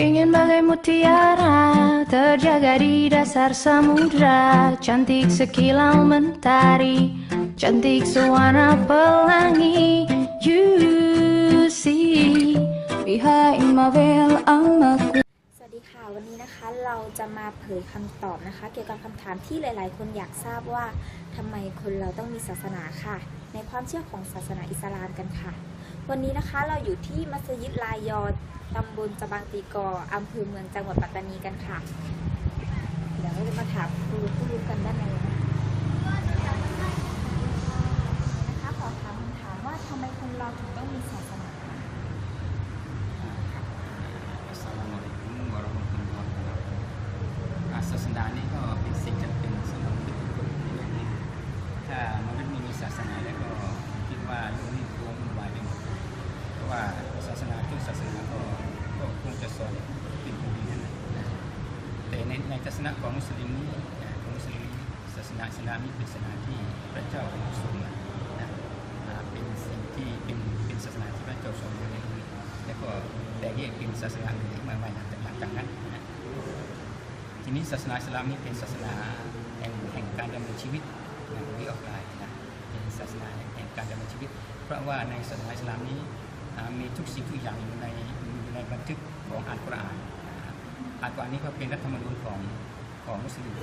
Ingin bagai mutiara terjaga di dasar samudra, cantik sekilau mentari, cantik sewarna pelangi. You see behind my veil I'm a queen. สวัสดีค่ะวันนี้นะคะเราจะมาเผยคำตอบนะคะเกี่ยวกับคำถามที่หลายๆคนอยากทราบว่าทำไมคนเราต้องมีศาสนาค่ะในความเชื่อของศาสนาอิสลามกันค่ะวันนี้นะคะเราอยู่ที่มัสยิดลายอตำบลจบังตีกออำเภอเมืองจังหวัดปัตตานีกันค่ะเดี๋ยวเราจะมาถามผู้รู้กันด้านในนะคะขอถามคำถามว่าทำไมคนเราถึงต้องมีศาสนาศาสนานี้ก็เป็นสิ่งจำเป็นสำหรับทุกคนในโลกนี้ถ้ามนุษย์ไม่มีศาสนาแล้วก็คิดว่าโลกนี้คงวุ่นวายไปหมดเพราะว่าศาสนาทุกศาสนาก็คงจะสอนเป็นคนดีนั่นแหละแต่ในศาสนาของมุสลิมนี้ศาสนาอิสลามนี้เป็นศาสนาที่พระเจ้าทรงเป็นสิ่งที่เป็นศาสนาที่พระเจ้าทรงเลือกแล้วก็แต่แยกเป็นศาสนาอื่นมาใหม่หลังจากนั้นทีนี้ศาสนาอิสลามนี้เป็นศาสนาแห่งการดำเนินชีวิตที่ออกลายเป็นศาสนาแห่งการดำเนินชีวิตเพราะว่าในศาสนาอิสลามนี้มีทุกสิ่งทุกอย่างอยู่ในบันทึกของอัลกุรอานอัลกุรอานนี้ก็เป็นรัฐธรรมนูญของมุสลิม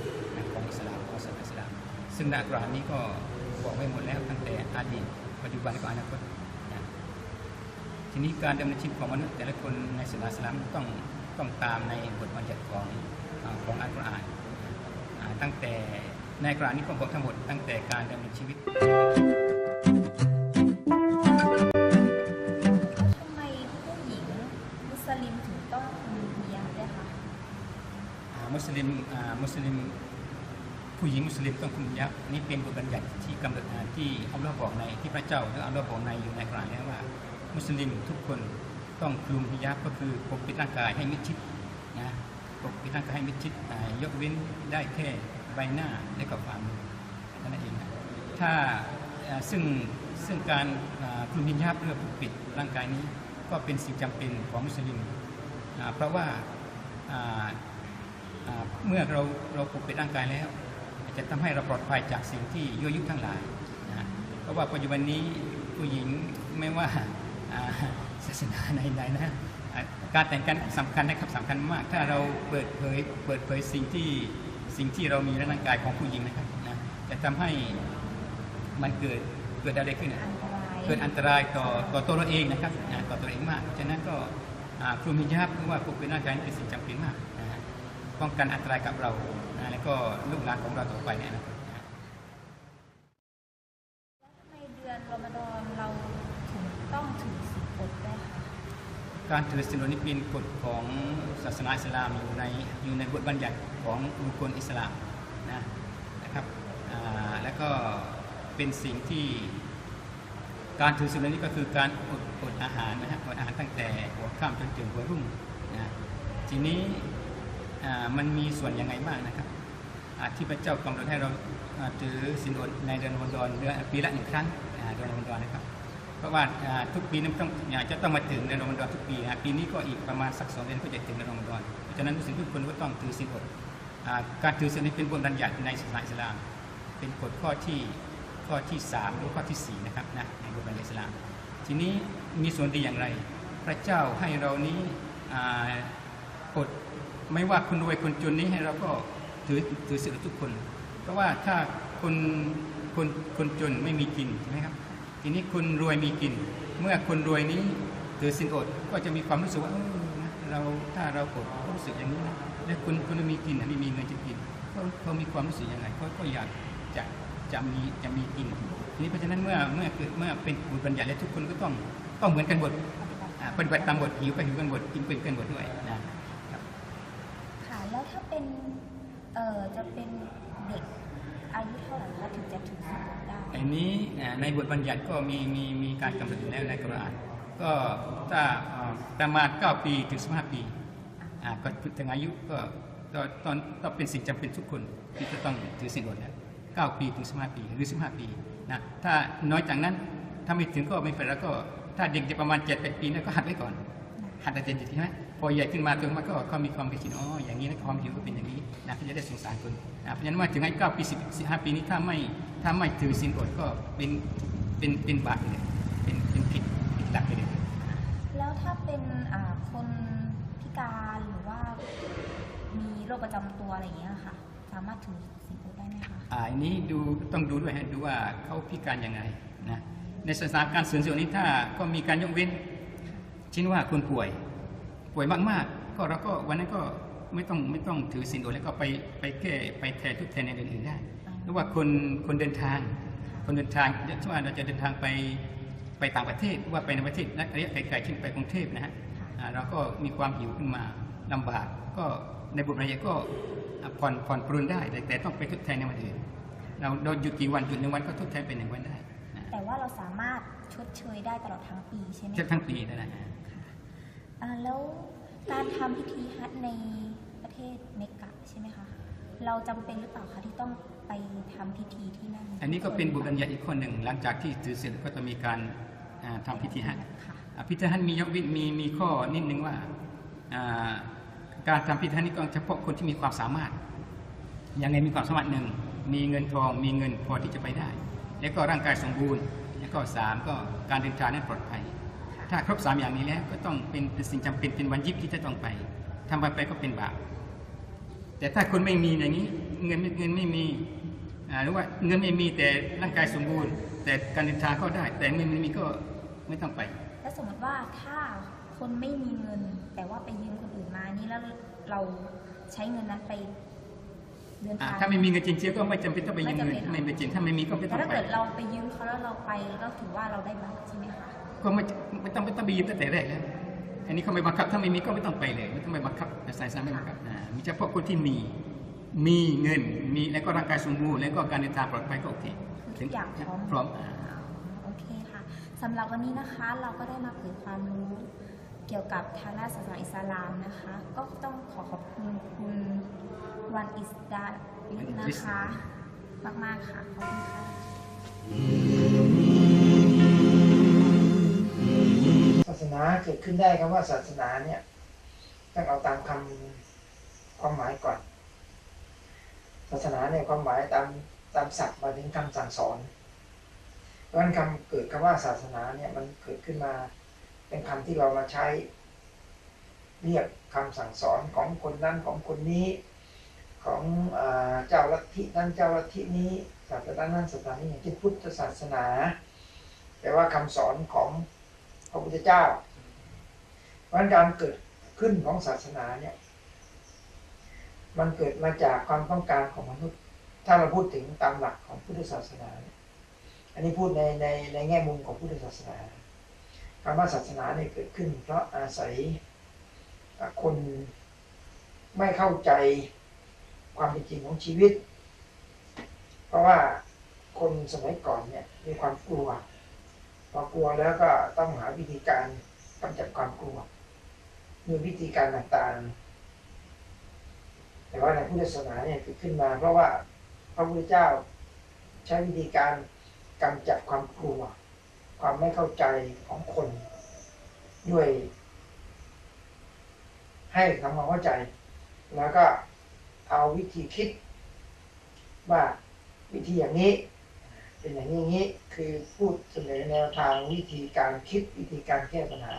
ของอิสลามของศาสนาอิสลามซึ่งในอัลกุรอานนี้ก็บอกไว้หมดแล้วตั้งแต่อดีตปัจจุบันและก็อนาคตทีนี้การดำเนินชีวิตของมนุษย์แต่ละคนในศาสนาอิสลามต้องตามในบทบัญญัติของอัลกุรอานตั้งแต่ในอัลกุรอานนี้ก็บอกทั้งหมดตั้งแต่การดำเนินชีวิตทำไมผู้หญิงมุสลิมถึงต้องมีเมียด้วยคะมุสลิมผู้หญิงมุสลิมต้องคุมฮิญาบนี่เป็นบทบัญญัติที่กำหนดที่อัลลอฮ์บอกในที่พระเจ้าหรืออัลลอฮ์บอกในอยู่ในอัลกุรอานแล้วว่ามุสลิมทุกคนต้องคลุมฮิญาบก็คือปกปิดร่างกายให้มิดชิดนะปกปิดร่างกายให้มิดชิดยกเว้นได้แค่ใบหน้าและกับฝ่ามือนั่นเองนะถ้าซึ่งการคลุมฮิญาบเพื่อปกปิดร่างกายนี้ก็เป็นสิ่งจำเป็นของมุสลิมเพราะว่าเมื่อเราปกปิดร่างกายแล้วจะทำให้เราปลอดภัยจากสิ่งที่ยั่วยุทั้งหลายนะเพราะว่าปัจจุบันนี้ผู้หญิงไม่ว่าศาสนาไหนนะการแต่งกายสำคัญนะครับสำคัญมากถ้าเราเปิดเผยสิ่งที่เรามีในร่างกายของผู้หญิงนะครับนะจะทำให้มันเกิดอะไรขึ้นเกิดอันตรายต่อตัวเราเองนะครับต่อตัวเองมากฉะนั้นก็คลุมฮิญาบหรือว่าปกปิดร่างกายเป็นสิ่งจำเป็นมากป้องกันอันตรายกับเราแล้วก็ลูกหลานของเราต่อไปเนี่ยนะครับแล้วทำไมเดือนรอมฎอนเราถึงต้องถือศีลอดด้วยคะการถือศีลอดนี้เป็นกฎของศาสนาอิสลามอยู่ในบทบัญญัติของบุคคลอิสลามนะครับแล้วก็เป็นสิ่งที่การถือศีลอดนี้ก็คือการอดอาหารนะฮะอดอาหารตั้งแต่หัวค่ำจนถึงหัวรุ่งทีนี้มันมีส่วนยังไงบ้างนะครับที่พระเจ้ากำหนดให้เราถือศีลอดในเดือนรอมฎอนปีละ1 ครั้งเดือนรอมฎอนนะครับเพราะว่าทุกปีนั้นจะต้องมาถึงเดือนรอมฎอนทุกปีปีนี้ก็อีกประมาณสัก2 เดือนก็จะถึงเดือนรอมฎอนเพราะฉะนั้นมุสลิมทุกคนก็ต้องถือศีลอดการถือศีลนี้เป็นบทบัญญัติในศาสนาอิสลามเป็นกฎข้อที่3หรือข้อที่4นะครับในบทบัญญัติอิสลามทีนี้มีส่วนดีอย่างไรพระเจ้าให้เรานี้อดไม่ว่าคนรวยคนจนนี้ให้เราก็ถือศีลทุกคนเพราะว่าถ้าคนจนไม่มีกินใช่ไหมครับทีนี้คนรวยมีกินเมื่อคนรวยนี้ถือศีลอดก็จะมีความรู้สึกว่าถ้าเราอดก็รู้สึกอย่างนี้นะและคนไม่มีกินไม่มีเงินจะกินเขามีความรู้สึกยังไงก็อยากจะมีกินทีนี้เพราะฉะนั้นเมื่อเป็นบทบัญญัติแล้วทุกคนก็ต้องเหมือนกันหมดปฏิบัติตามบทหิวก็หิวกันหมดกินเป็นกันหมดด้วยนะแล้วถ้าเป็นจะเป็นเด็กอายุเท่าไหร่คะถึงจะถือศีลอดได้อันนี้ในบทบัญญัติก็มีการกำหนดอยู่แล้วในกุรอานก็ถ้าประมาณ9 ปีถึง15 ปีก็ถึงอายุก็ ต้องเป็นสิ่งจำเป็นทุกคนที่จะต้องถือศีลอดแล้ว9 ปีถึง15 ปีหรือ15 ปีนะถ้าน้อยจากนั้นถ้าไม่ถึงก็ไม่เป็นแล้วก็ถ้าเด็กๆประมาณ7-8 ปีนั่นก็หัดไว้ก่อนหัดแต่เด็กๆใช่ไหมพอใหญ่ขึ้นมาถึงมันก็มีความคิดอย่างนี้นะความหิวก็เป็นอย่างนี้นะก็จะได้สงสารคนนะเพราะฉะนั้นว่าถึงให้9 ปี15 ปีนี้ถ้าไม่ถือศีลอดก็เป็นบาปเลยเป็นผิดหลักไปเลย แล้วถ้าเป็นคนพิการหรือว่ามีโรคประจำตัวอะไรอย่างเงี้ยค่ะสามารถถือศีลอดได้ไหมคะอันนี้ต้องดูด้วยดูว่าเขาพิการยังไงนะในสถานการณ์ส่วนนี้ถ้าก็มีการยกเว้นเช่นว่าคนป่วยมากๆก็เราก็วันนั้นก็ไม่ต้องถือศีลอดแล้วก็ไปแก้ไปแทนทุกแทนในอื่นๆได้หรือว่าคนเดินทางเช่นว่าเราจะเดินทางไปต่างประเทศหรือว่าไปในประเทศระยะไกลๆเช่นไปกรุงเทพนะฮะเราก็มีความหิวขึ้นมาลำบากก็ในบทบรรยายก็ผ่อนปรนได้แต่ต้องไปทดแทนในวันอื่นเราหยุดกี่วันหยุด1 วันก็ทดแทนเป็น1 วันได้แต่ว่าเราสามารถชดเชยได้ตลอดทั้งปีใช่ไหมคะทั้งปีได้นะแล้วการทำพิธีฮัจญ์ในประเทศเมกะใช่ไหมคะเราจำเป็นหรือเปล่าคะที่ต้องไปทำพิธีที่นั่นอันนี้ก็เป็นบทบัญญัติอีกคนหนึ่งหลังจากที่ถือศีลก็จะมีการทำพิธีฮัจญ์พิธีฮัจญ์มียกเว้นมีข้อนิดนึงว่าการทำพิธีฮัจญ์นี้ก็เฉพาะคนที่มีความสามารถยังไงมีความสามารถ1มีเงินทองมีเงินพอที่จะไปได้แล้วก็ร่างกายสมบูรณ์แล้วก็3ก็การเดินทางนั้นปลอดภัยถ้าครบ3อย่างนี้แล้วก็ต้องเป็นสิ่งจำเป็นเป็นวันยิบที่จะต้องไปทำไปก็เป็นบาปแต่ถ้าคนไม่มีอย่างนี้เงินไม่มีหรือว่าเงินไม่มีแต่ร่างกายสมบูรณ์แต่การเดินทางก็ได้แต่เงินไม่มีก็ไม่ต้องไปแล้วสมมติว่าถ้าคนไม่มีเงินแต่ว่าไปยืมคนอื่นมานี่แล้วเราใช้เงินนั้นไปเดินทางถ้าไม่มีเงินจริงๆก็ไม่จำเป็นต้องไปยืมเงินไม่เป็นจริงถ้าไม่มีก็ไม่ต้องไปแต่ถ้าเกิดเราไปยืมเขาแล้วเราไปก็ถือว่าเราได้บาปใช่ไหมคะก็ไม่ต้องไปยืมตั้งแต่แรกแล้วอันนี้เขาไม่บังคับถ้าไม่มีก็ไม่ต้องไปเลยไม่ต้องไปบังคับแต่สายไม่บังคับมีเฉพาะคนที่มีเงินมีแล้วก็ร่างกายสมบูรณ์แล้วก็การเดินทางปลอดภัยก็โอเคทุกอย่างพร้อมโอเคค่ะสำหรับวันนี้นะคะเราก็ได้มาเผยความรู้เกี่ยวกับทางด้านศาสนาอิสลามนะคะก็ต้องขอบคุณคุณวันอิสดานะคะมากๆค่ะขอบคุณค่ะศาสนาเกิดขึ้นได้คำว่าศาสนาเนี่ยต้องเอาตามความหมายก่อนศาสนาเนี่ยความหมายตามศัพท์มาถึงคำสั่งสอนเพราะฉะนั้นเกิดคำว่าศาสนาเนี่ยมันเกิดขึ้นมาเป็นคำที่เรามาใช้เรียกคำสั่งสอนของคนนั้นของคนนี้ของเจ้าลัทธินั้นเจ้าลัทธินี้ศาสนานั้นศาสนานี้อย่างเช่นพุทธศาสนาแปลว่าคำสอนของพระพุทธเจ้าเพราะฉะนั้นการเกิดขึ้นของศาสนาเนี่ยมันเกิดมาจากความต้องการของมนุษย์ถ้าเราพูดถึงตามหลักของพุทธศาสนาอันนี้พูดในแง่มุมของพุทธศาสนาคำว่าศาสนาเนี่ยเกิดขึ้นเพราะอาศัยคนไม่เข้าใจความเป็นจริงของชีวิตเพราะว่าคนสมัยก่อนเนี่ยมีความกลัวพอกลัวแล้วก็ต้องหาวิธีการกำจัดความกลัวมีวิธีการต่างๆแต่ว่าในพุทธศาสนาเนี่ยเกิดขึ้นมาเพราะว่าพระพุทธเจ้าใช้วิธีการกำจัดความกลัวความไม่เข้าใจของคนด้วยให้ทำความเข้าใจแล้วก็เอาวิธีคิดว่าวิธีอย่างนี้เป็นอย่างนี้คือพูดเสนอแนวทางวิธีการคิดวิธีการแก้ปัญหา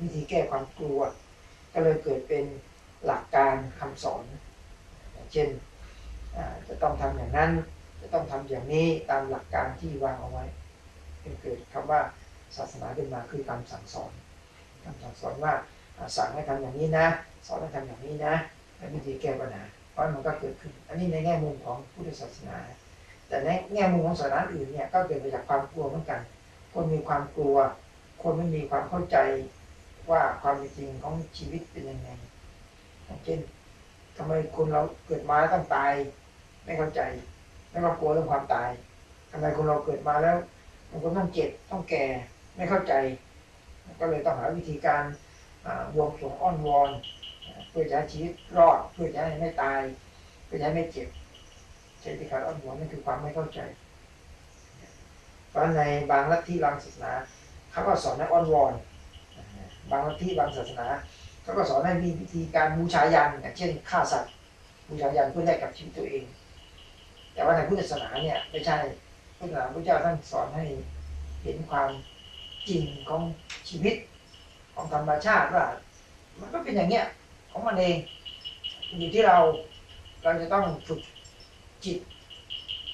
วิธีแก้ความกลัวก็เลยเกิดเป็นหลักการคำสอนเช่นจะต้องทำอย่างนั้นจะต้องทำอย่างนี้ตามหลักการที่วางเอาไว้เกิดคำว่าศาสนาขึ้นมาคือการสั่งสอนว่าสั่งให้ทำอย่างนี้นะสอนให้ทำอย่างนี้นะและวิธีแก้ปัญหาเพราะมันก็เกิดขึ้นอันนี้ในแง่มุมของพุทธศาสนาแต่ในแง่มุมของศาสนาอื่นเนี่ยก็เกิดมาจากความกลัวเหมือนกันคนมีความกลัวคนไม่มีความเข้าใจว่าความจริงของชีวิตเป็นยังไงเช่นทำไมคนเราเกิดมาต้องตายไม่เข้าใจไม่ว่ากลัวเรื่องความตายทำไมคนเราเกิดมาแล้วมันก็ต้องเจ็บต้องแก่ไม่เข้าใจก็เลยต้องหาวิธีการบวงสรวงอ้อนวอน เพื่อจะให้ชีวิตรอดเพื่อจะให้ไม่ตายเพื่อจะให้ไม่เจ็บใช่ไหมครับอ้อนวอนนั่นคือความไม่เข้าใจเพราะในบางลัทธิบางศาสนาเขาก็สอนให้อ้อนวอนบางลัทธิบางศาสนาเขาก็สอนให้มีวิธีการบูชายันอย่างเช่นฆ่าสัตว์บูชายันเพื่อแลกกับชีวิตตัวเองแต่ว่าในพุทธศาสนาเนี่ยไม่ใช่พุทธศาสนาพระเจ้าท่านสอนให้เห็นความจริงของชีวิตของธรรมชาติว่ามันก็เป็นอย่างเนี้ยของมันเองอยู่ที่เราจะต้องฝึกจิต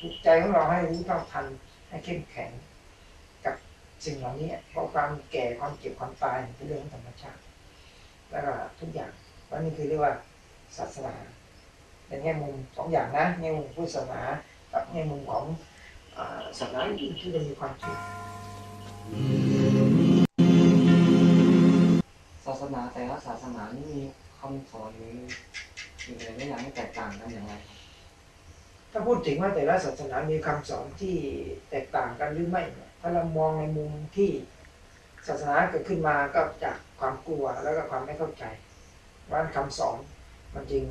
ฝึกใจของเราให้รู้เท่าทันให้เข้มแข็งกับสิ่งเหล่านี้เพราะความแก่ความเจ็บความตายเป็นเรื่องของธรรมชาติแล้วก็ทุกอย่างวันนี้คือเรียกว่าศาสนาเป็นแง่มุมสองอย่างนะแง่มุมพุทธศาสนากับแง่มุมของศาสนาอื่นที่จะมีความจริงศาสนาแต่ละศาสนานี่มีคำสอนหรืออะไรอย่างที่แตกต่างกันอย่างไรถ้าพูดถึงว่าแต่ละศาสนามีคำสอนที่แตกต่างกันหรือไม่ถ้าเรามองในมุมที่ศาสนาเกิดขึ้นมาก็จากความกลัวแล้วก็ความไม่เข้าใจว่าคำสอนมันจริง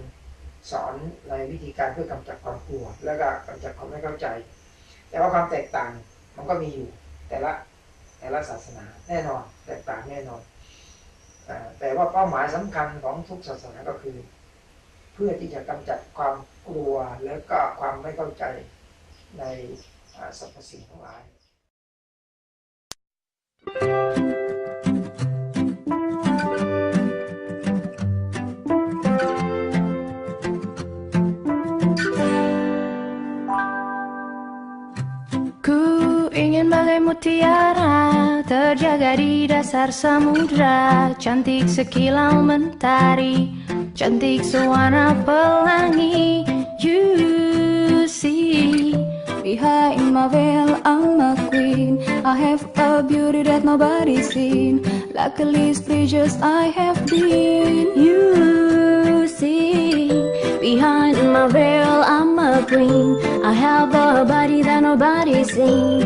สอนในวิธีการเพื่อกำจัดความกลัวแล้วก็กำจัดความไม่เข้าใจแต่ว่าความแตกต่างมันก็มีอยู่แต่ละศาสนาแน่นอนแตกต่างแน่นอนแต่ว่าเป้าหมายสำคัญของทุกศาสนาก็คือเพื่อที่จะกำจัดความกลัวแล้วก็ความไม่เข้าใจในสรรพสิ่งทั้งหลาย Ku ingin bagai mutiara terjaga di dasar samudra, cantik sekilau mentari, cantik sewarna pelangi. You see, behind my veil I'm a queen. I have a beauty that nobody's seen. Luckily, precious I have been. You see, behind my veil I'm a queen. I have a body that nobody's seen.